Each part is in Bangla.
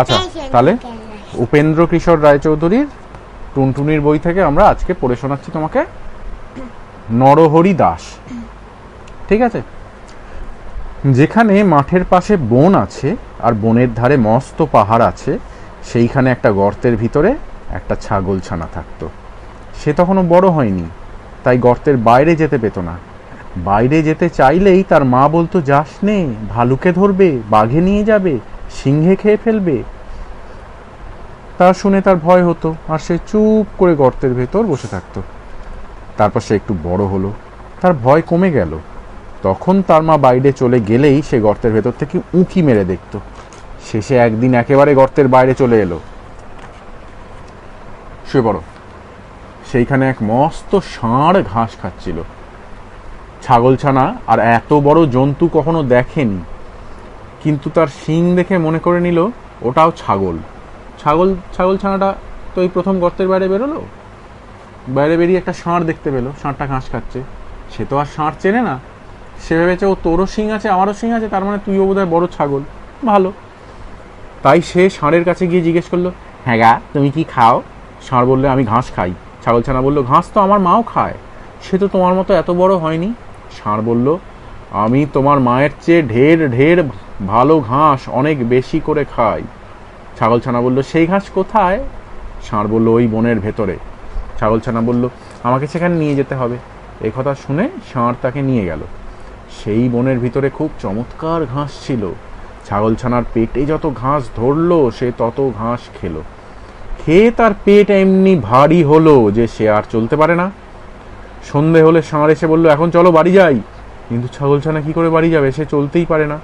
আচ্ছা, তাহলে উপেন্দ্র কিশোর রায়চৌধুরীর টুনটুনির বই থেকে আমরা আজকে পড়ে শোনাচ্ছি তোমাকে নরহরি দাস। ঠিক আছে? যেখানে মাঠের পাশে বন আছে আর বনের ধারে মস্ত পাহাড় আছে, সেইখানে একটা গর্তের ভিতরে একটা ছাগল ছানা থাকতো। সে তখনও বড় হয়নি, তাই গর্তের বাইরে যেতে পেত না। বাইরে যেতে চাইলেই তার মা বলতো, যাস নে, ভালুকে ধরবে, বাঘে নিয়ে যাবে, সিংহে খেয়ে ফেলবে। তা শুনে তার ভয় হতো আর সে চুপ করে গর্তের ভেতর বসে থাকতো। তারপর সে একটু বড় হলো, তার ভয় কমে গেল। তখন তার মা বাইরে চলে গেলেই সে গর্তের ভেতর থেকে উঁকি মেরে দেখত। শেষে একদিন একেবারে গর্তের বাইরে চলে এলো। শুয়ে পড়ো। সেইখানে এক মস্ত ষাঁড় ঘাস খাচ্ছিল। ছাগলছানা আর এত বড় জন্তু কখনো দেখেনি, কিন্তু তার শিং দেখে মনে করে নিল ওটাও ছাগল। ছাগলছানাটা তো এই প্রথম গর্তের বাইরে বেরোলো। বাইরে বেরিয়ে একটা ষাঁড় দেখতে পেলো, ষাঁড়টা ঘাস খাচ্ছে। সে তো আর ষাঁড় চেনে না, সে ভেবেছে ও তোরও শিং আছে, আমারও শিং আছে, তার মানে তুইও বোধহয় বড় ছাগল, ভালো। তাই সে ষাঁড়ের কাছে গিয়ে জিজ্ঞেস করলো, হ্যাঁ গা, তুমি কি খাও? ষাঁড় বললে, আমি ঘাস খাই। ছাগলছানা বলল, ঘাস তো আমার মাও খায়, সে তো তোমার মতো এত বড় হয়নি। ষাঁড় বলল, আমি তোমার মায়ের চেয়ে ঢের ঢের ভালো ঘাস অনেক বেশি করে খাই। ছাগলছানা বলল, সেই ঘাস কোথায়? ষাঁড় বলল, ওই বনের ভেতরে। ছাগলছানা বলল, আমাকে সেখানে নিয়ে যেতে হবে। এই কথা শুনে ষাঁড় তাকে নিয়ে গেল। সেই বনের ভিতরে খুব চমৎকার ঘাস ছিল। ছাগলছানার পেটে যত ঘাস ধরলো সে তত ঘাস খেলো। খেয়ে তার পেট এমনি ভারী হলো যে সে আর চলতে পারে না। সন্ধে হলে ষাঁড় এসে বলল, এখন চলো বাড়ি যাই। কিন্তু ছাগলছানা কি করে বাড়ি যাবে, সে চলতেই পারে না।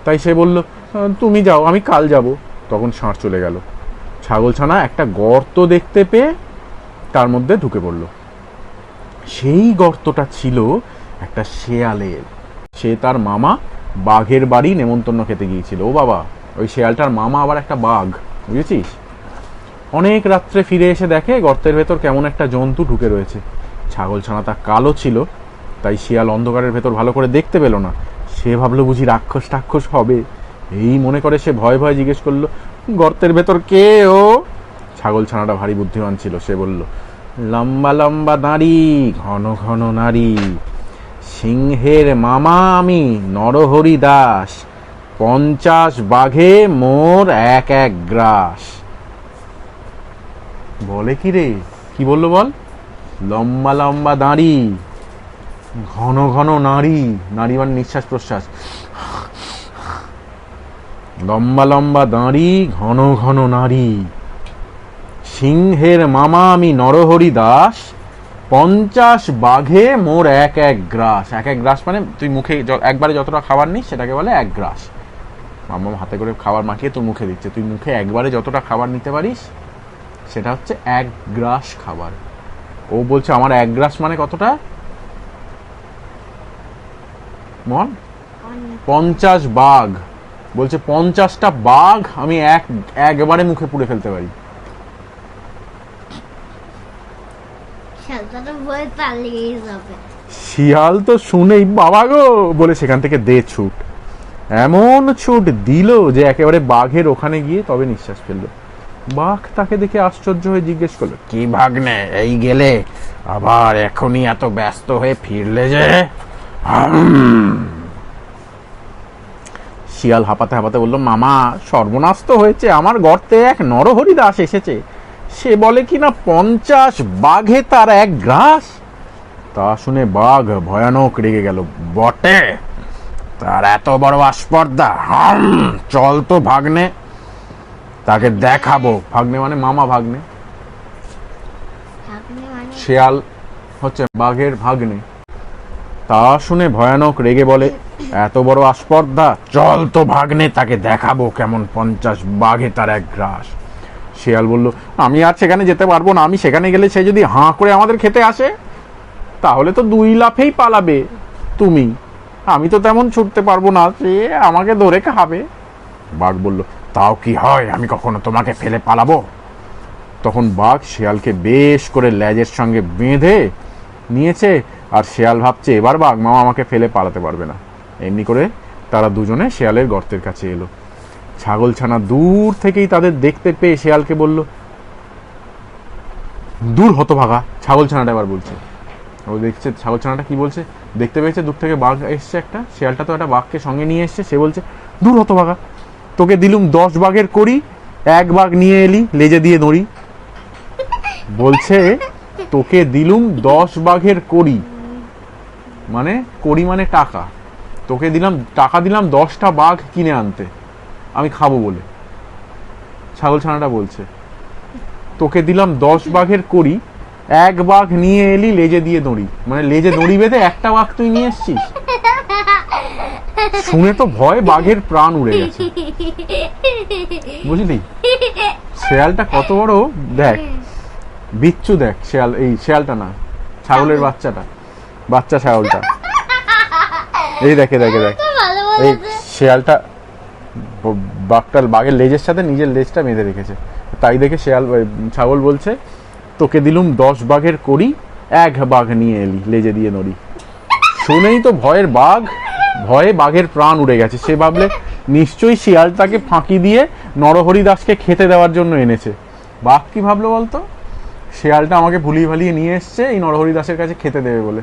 তাই সে বলল, তুমি যাও, আমি কাল যাব। তখন ষাঁড় চলে গেল। ছাগলছানা একটা গর্ত দেখতে পেয়ে তার মধ্যে ঢুকে পড়ল। সেই গর্তটা ছিল একটা শেয়ালের। সে তার মামা বাঘের বাড়ি নেমন্তন্ন খেতে গিয়েছিল। ও বাবা, ওই শেয়ালটার মামা আবার একটা বাঘ, বুঝেছিস? অনেক রাত্রে ফিরে এসে দেখে গর্তের ভেতর কেমন একটা জন্তু ঢুকে রয়েছে। ছাগলছানাটা কালো ছিল, তাই শিয়াল অন্ধকারের ভেতর ভালো করে দেখতে পেল না। সে ভাবলো বুঝি রাক্ষস টাক্ষস হবে। এই মনে করে সে ভয়ে ভয়ে জিজ্ঞেস করলো, গর্তের ভেতর কে ও? ছাগলছানাটা ভারী বুদ্ধিমান ছিল, সে বলল, লম্বা লম্বা দাড়ি, ঘন ঘন নারী, সিংহের মামা আমি, নরহরি দাস, 50 বাঘে মোর এক এক গ্রাস। বলে কি রে, কি বললো বল? লম্বা লম্বা দাড়ি, ঘন ঘন নারী, নারী মানে নিঃশ্বাস প্রশ্বাস, লম্বা লম্বা দাড়ি, ঘন ঘন নারী, সিংহের মামা আমি নরহরি দাস, 50 বাঘে মোর এক এক গ্রাস। এক এক গ্রাস মানে তুই মুখে একবারে যতটা খাবার নিস সেটাকে বলে এক গ্রাস। মামা হাতে করে খাবার মাখিয়ে তোর মুখে দিচ্ছে, তুই মুখে একবারে যতটা খাবার নিতে পারিস সেটা হচ্ছে এক গ্রাস খাবার। ও বলছে আমার এক গ্রাস মানে কতটা মন? 50 বাঘ। বলছে 50টা বাঘ আমি একবারে মুখে পুড়ে ফেলতে পারি। শিয়াল তো শুনেই বাবা গো বলে সেখান থেকে দে ছুট। এমন ছুট দিল যে একেবারে বাঘের ওখানে গিয়ে তবে নিঃশ্বাস ফেললো। বাঘ তাকে দেখে আশ্চর্য হয়ে জিজ্ঞেস করলো, কি ভাগ্নে, এই গেলে আবার এখনই এত ব্যস্ত হয়ে ফিরলে যে? শিয়াল হাঁপাতে হাঁপাতে বলল, মামা, সর্বনাশ তো হয়েছে, আমার গর্তে এক নরহরি দাস এসেছে। সে বলে কিনা 50 বাঘে তার এক গ্রাস। তা শুনে বাঘ ভয়ানক রেগে গেল। বটে, তার এত বড় আস্পর্ধা, চল তো ভাগ্নে, তাকে দেখাবো। ভাগ্নে মানে মামা, ভাগ্নে। শিয়াল হচ্ছে বাঘের ভাগ্নে। তা শুনে ভয়ানক রেগে বলে, এত বড় আস্পর্ধা, চল তো ভাগ্নে, তাকে দেখাবো কেমন 50 বাঘে তার এক গ্রাস। শিয়াল বলল, আমি আর সেখানে যেতে পারবো না, আমি সেখানে গেলে সে যদি হাঁ করে আমাদের খেতে আসে তাহলে তো 2 লাফেই পালাবে তুমি, আমি তো তেমন ছুটতে পারবো না, সে আমাকে ধরে খাবে। বাঘ বলল, তাও কি হয়, আমি কখনো তোমাকে ফেলে পালাবো? তখন বাঘ শিয়ালকে বেশ করে লেজের সঙ্গে বেঁধে নিয়েছে, আর শিয়াল ভাবছে এবার বাঘ মামা আমাকে ফেলে পালাতে পারবে না। এমনি করে তারা দুজনে শিয়ালের গর্তের কাছে এলো। ছাগলছানা দূর থেকেই তাদের দেখতে পেয়ে শিয়ালকে বলল, দূর হতভাগা। ছাগলছানাটা এবার বলছে, ও দেখছে ছাগলছানাটা কি বলছে, দেখতে পেয়েছে দূর থেকে বাঘ এসছে একটা, শিয়ালটা তো একটা বাঘকে সঙ্গে নিয়ে এসছে। সে বলছে, দূর হতভাগা, তোকে দিলুম 10 বাঘের করি, 1 বাঘ নিয়ে এলি লেজে দিয়ে নড়ি। বলছে তোকে দিলুম 10 বাঘের করি, মানে করি মানে টাকা, তোকে দিলাম টাকা, দিলাম 10টা বাঘ কিনে আনতে আমি খাবো বলে। ছাগলছানাটা বলছে, তোকে দিলাম 10 বাঘের করি, 1 বাঘ নিয়ে এলি লেজে দিয়ে দড়ি, মানে লেজে দড়ি বেঁধে একটা বাঘ তুই নিয়ে এসছিস। শুনে তো ভয় বাঘের প্রাণ উড়ে গেছে, বুঝলি? শেয়ালটা কত বড় দেখ, বিচ্ছু দেখ, শেয়াল, এই শেয়ালটা না, ছাগলের বাচ্চাটা, বাচ্চা ছাগলটা, এই দেখে দেখে দেখ, এই শেয়ালটা বাঘের লেজের সাথে নিজের লেজটা বেঁধে রেখেছে। তাই দেখে ছাগল বলছে, তোকে দিলুম 10 বাঘের করি, 1 বাঘ নিয়ে এলি লেজে দিয়ে নড়ি। শুনেই তো ভয়ে বাঘের প্রাণ উড়ে গেছে। সে ভাবলে নিশ্চয়ই শিয়ালটাকে ফাঁকি দিয়ে নরহরি দাসকে খেতে দেওয়ার জন্য এনেছে। বাঘ কি ভাবলো বলতো, শিয়ালটা আমাকে ভুলিয়ে ভালিয়ে নিয়ে এসছে এই নরহরি দাসের কাছে খেতে দেবে বলে।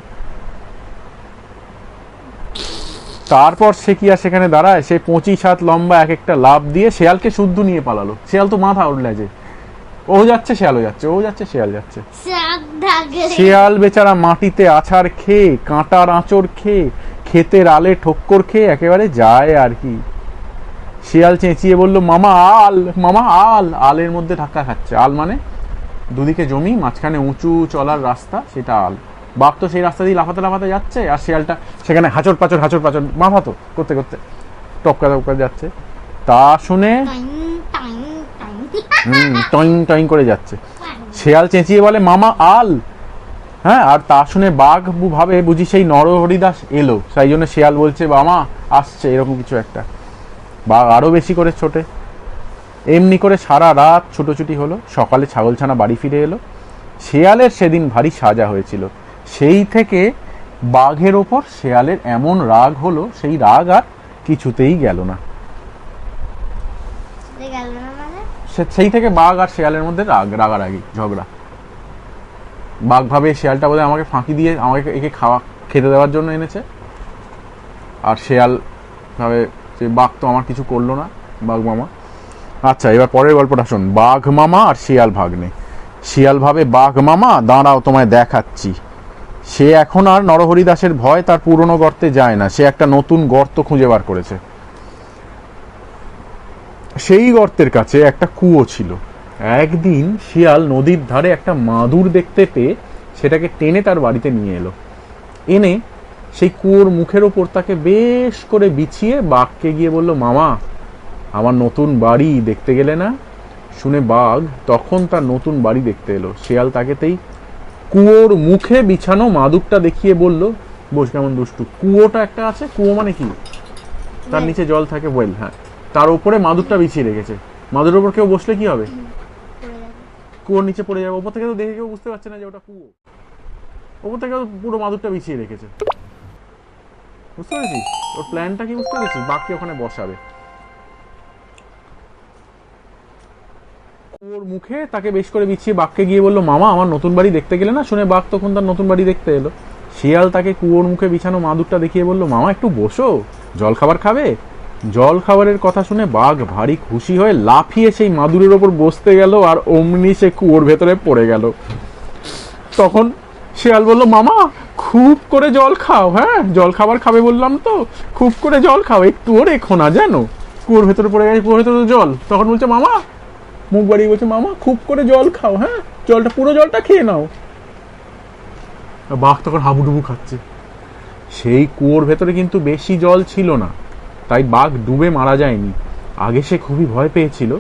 তারপর সে কি আর সেখানে দাঁড়ায়, সে 25 হাত লম্বা এক একটা লাফ দিয়ে শিয়ালকে শুদ্ধ নিয়ে পালালো। শিয়াল তো মাথা উঠলে যে, ও যাচ্ছে শিয়ালও যাচ্ছে, ও যাচ্ছে শিয়াল যাচ্ছে। শিয়াল বেচারা মাটিতে আছাড় খেয়ে, কাঁটার আঁচড় খেয়ে, ক্ষেতের আলে ঠক্কর খেয়ে একেবারে যায় আর কি। শিয়াল চেঁচিয়ে বলল, মামা আল, মামা আল। আলের মধ্যে ধাক্কা খাচ্ছে। আল মানে দুদিকে জমি, মাঝখানে উঁচু চলার রাস্তা, সেটা আল। বাঘ তো সেই রাস্তা দিয়ে লাফাতে লাফাতে যাচ্ছে, আর শিয়ালটা সেখানে হাঁচড় পাচড় মাফাতো করতে করতে টপকা টপকা যাচ্ছে। তা শুনে টইং টইং করে যাচ্ছে। শিয়াল চেঁচিয়ে বলে, মামা আল। হ্যাঁ, আর তা শুনে বাঘ ভাবে বুঝি সেই নরহরিদাস এলো, সেই জন্য শিয়াল বলছে, মামা আসছে, এরকম কিছু একটা। বাঘ আরো বেশি করে ছোটে। এমনি করে সারা রাত ছুটোছুটি হলো। সকালে ছাগলছানা বাড়ি ফিরে এলো। শিয়ালের সেদিন ভারী সাজা হয়েছিল। সেই থেকে বাঘের ওপর শিয়ালের এমন রাগ হলো, সেই রাগ আর কিছুতেই গেল না। সেই থেকে বাঘ আর শিয়ালের মধ্যে রাগারাগি ঝগড়া। বাঘ ভাবে শিয়ালটা বোধহয় আমাকে ফাঁকি দিয়ে আমাকে একে খেতে দেওয়ার জন্য এনেছে, আর শিয়াল ভাবে যে বাঘ তো আমার কিছু করলো না, বাঘ মামা। আচ্ছা, এবার পরের গল্পটা শোন। বাঘ মামা আর শিয়াল ভাগ্নে। শিয়াল ভাবে, বাঘ মামা দাঁড়াও, তোমায় দেখাচ্ছি। সে এখন আর নরহরি দাসের ভয় তার পুরনো গর্তে যায় না। সে একটা নতুন গর্ত খুঁজে বার করেছে। সেই গর্তের কাছে একটা কুয়ো ছিল। একদিন শিয়াল নদীর ধারে একটা মাদুর দেখতে পেয়ে সেটাকে টেনে তার বাড়িতে নিয়ে এলো। এনে সেই কুয়োর মুখের ওপর তাকে বেশ করে বিছিয়ে বাঘকে গিয়ে বলল, মামা আমার নতুন বাড়ি দেখতে গেলে না? শুনে বাঘ তখন তার নতুন বাড়ি দেখতে এলো। শিয়াল তাকেতেই কুয়োর মুখে বিছানো মাদুরটা দেখিয়ে বলল, বস, কেমন দুষ্টু। কুয়োটা একটা আছে, কুয়ো মানে কি, তার নিচে জল থাকে, ওয়েল, হ্যাঁ, তার উপরে মাদুরটা বিছিয়ে রেখেছে। মাদুরের উপর কেউ বসলে কি হবে? কুয়োর নিচে পড়ে যাবে। ওপর থেকে তো দেখে কেউ বুঝতে পারছে না যে ওটা কুয়ো। ওপর থেকে পুরো মাদুরটা বিছিয়ে রেখেছে। বুঝতে পেরেছিস ওর প্ল্যানটা কি? বুঝতে পেরেছিস? বাঘকে ওখানে বসাবে। কুয়োর মুখে তাকে বেশ করে বিছিয়ে বাঘকে গিয়ে বললো, মামা আমার নতুন বাড়ি দেখতে গেলে না? শুনে বাঘ তখন তার নতুন বাড়ি দেখতে এলো। শিয়াল তাকে কুয়োর মুখে বিছানো মাদুরটা দেখিয়ে বলল, মামা একটু বসো, জল খাবার খাবে? জল খাবারের কথা শুনে বাঘ ভারী খুশি হয়ে লাফিয়ে সেই মাদুরের ওপর বসতে গেল, আর অমনি সে কুয়োর ভেতরে পড়ে গেল। তখন শিয়াল বলল, মামা খুব করে জল খাও, হ্যাঁ জল খাবার খাবে বললাম তো, খুব করে জল খাও, একটুও রেখো না যেন। কুয়োর ভেতরে পড়ে গেছে, কুয়োর ভেতরে জল। তখন বলছে, মামা মুখ বাড়িয়ে বলছে, মামা খুব করে জল খাও, হ্যাঁ জলটা, পুরো জলটা খেয়ে নাও। বাঘ তখন হাবুডুবু খাচ্ছে। সেই কুয়োর ভেতরে কিন্তু বেশি জল ছিল না, তাই বাঘ ডুবে মারা যায়নি। আগে সে খুবই ভয় পেয়েছিল,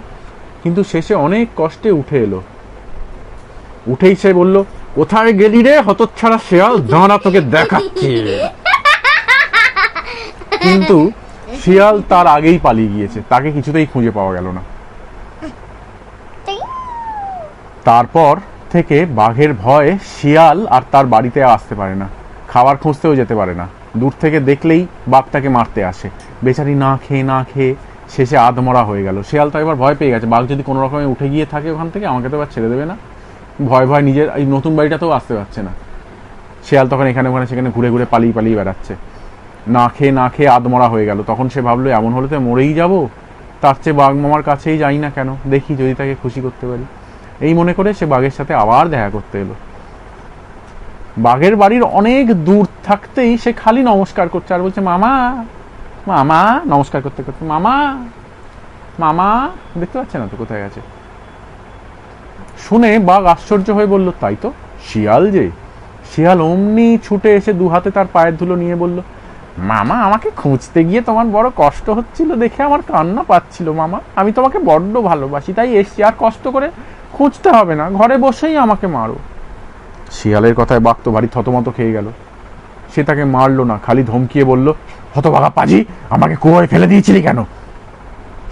কিন্তু শেষে অনেক কষ্টে উঠে এলো। উঠেই সে বলল, কোথায় গেলি রে হতচ্ছাড়া শিয়াল, দাঁড়া তোকে দেখাচ্ছি। কিন্তু শিয়াল তার আগেই পালিয়ে গিয়েছে, তাকে কিছুতেই খুঁজে পাওয়া গেল না। তারপর থেকে বাঘের ভয়ে শিয়াল আর তার বাড়িতে আসতে পারে না, খাবার খুঁজতেও যেতে পারে না। দূর থেকে দেখলেই বাঘ তাকে মারতে আসে। বেচারি না খেয়ে শেষে আধমরা হয়ে গেল। শিয়াল তো এবার ভয় পেয়ে গেছে, বাঘ যদি কোনো রকমে উঠে গিয়ে থাকে ওখান থেকে আমাকে তো এবার ছেড়ে দেবে না। ভয় ভয় নিজের এই নতুন বাড়িটাতেও আসতে পারছে না। শিয়াল তখন এখানে ওখানে সেখানে ঘুরে ঘুরে পালিয়ে পালিয়ে বেড়াচ্ছে, না খেয়ে আধমরা হয়ে গেল। তখন সে ভাবলো এমন হলে তো মরেই যাব, তার চেয়ে বাঘ মামার কাছেই যাই না কেন, দেখি যদি তাকে খুশি করতে পারি। এই মনে করে সে বাঘের সাথে আবার দেখা করতে এলো। বাঘের বাড়ির অনেক দূর থাকতেই সে খালি নমস্কার করছে আর বলছে মামা মামা, নমস্কার করতে করতে মামা মামা, দেখতে পাচ্ছে না তো কোথায় গেছে। শুনে বাঘ আশ্চর্য হয়ে বলল, তাই তো, শিয়াল যে। শিয়াল অমনি ছুটে এসে দু হাতে তার পায়ের ধুলো নিয়ে বলল, মামা আমাকে খুঁজতে গিয়ে তোমার বড় কষ্ট হচ্ছিল দেখে আমার কান্না পাচ্ছিল মামা, আমি তোমাকে বড্ড ভালোবাসি তাই এসছি, আর কষ্ট করে খুঁজতে হবে না, ঘরে বসেই আমাকে মারো। শিয়ালের কথায় বাঘ তো ভারী থতমত খেয়ে গেল। সে তাকে মারলো না, খালি ধমকিয়ে বলল, হতভাগা পাজি, আমাকে কুয়োয় ফেলে দিয়েছিলি কেন?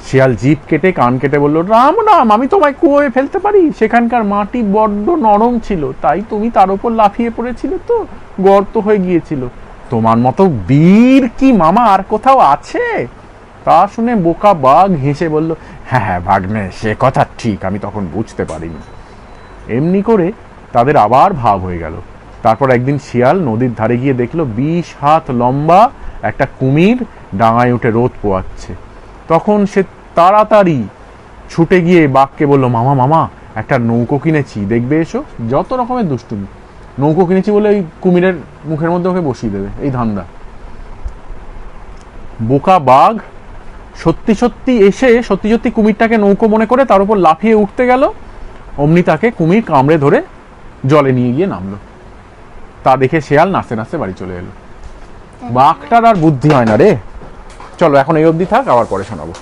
শিয়াল জিভ কেটে কান কেটে বলল, রাম রাম, আমি তোমায় কুয়োয় ফেলতে পারি? সেখানকার মাটি বড্ড নরম ছিল, তাই তুমি তার উপর লাফিয়ে পড়েছিলে তো গর্ত হয়ে গিয়েছিল। তোমার মতো বীর কি মামা আর কোথাও আছে? তা শুনে বোকা বাঘ হেসে বলল, হ্যাঁ হ্যাঁ ভাগ্নে, সে কথা ঠিক, আমি তখন বুঝতে পারিনি। এমনি করে তাদের আবার ভাব হয়ে গেল। তারপর একদিন শিয়াল নদীর ধারে গিয়ে দেখলো 20 হাত লম্বা একটা কুমির ডাঙায় উঠে রোদ পোয়াচ্ছে। তখন সে তাড়াতাড়ি ছুটে গিয়ে বাঘকে বলল, মামা মামা, একটা নৌকো কিনেছি, দেখবে এসো। যত রকমের দুষ্টুমি, নৌকো কিনেছি বলে ওই কুমিরের মুখের মধ্যে ওকে বসিয়ে দেবে, এই ধান্দা। বোকা বাঘ সত্যি সত্যি এসে সত্যি সত্যি কুমিরটাকে নৌকো মনে করে তার উপর লাফিয়ে উঠতে গেল। অমনি তাকে কুমির কামড়ে ধরে জলে নিয়ে গিয়ে নামলো। তা দেখে শেয়াল নাচতে নাচতে বাড়ি চলে এলো। বাঘটার আর বুদ্ধি হয় না রে। চলো এখন এই অবধি থাক, আবার পরে শোনাবো।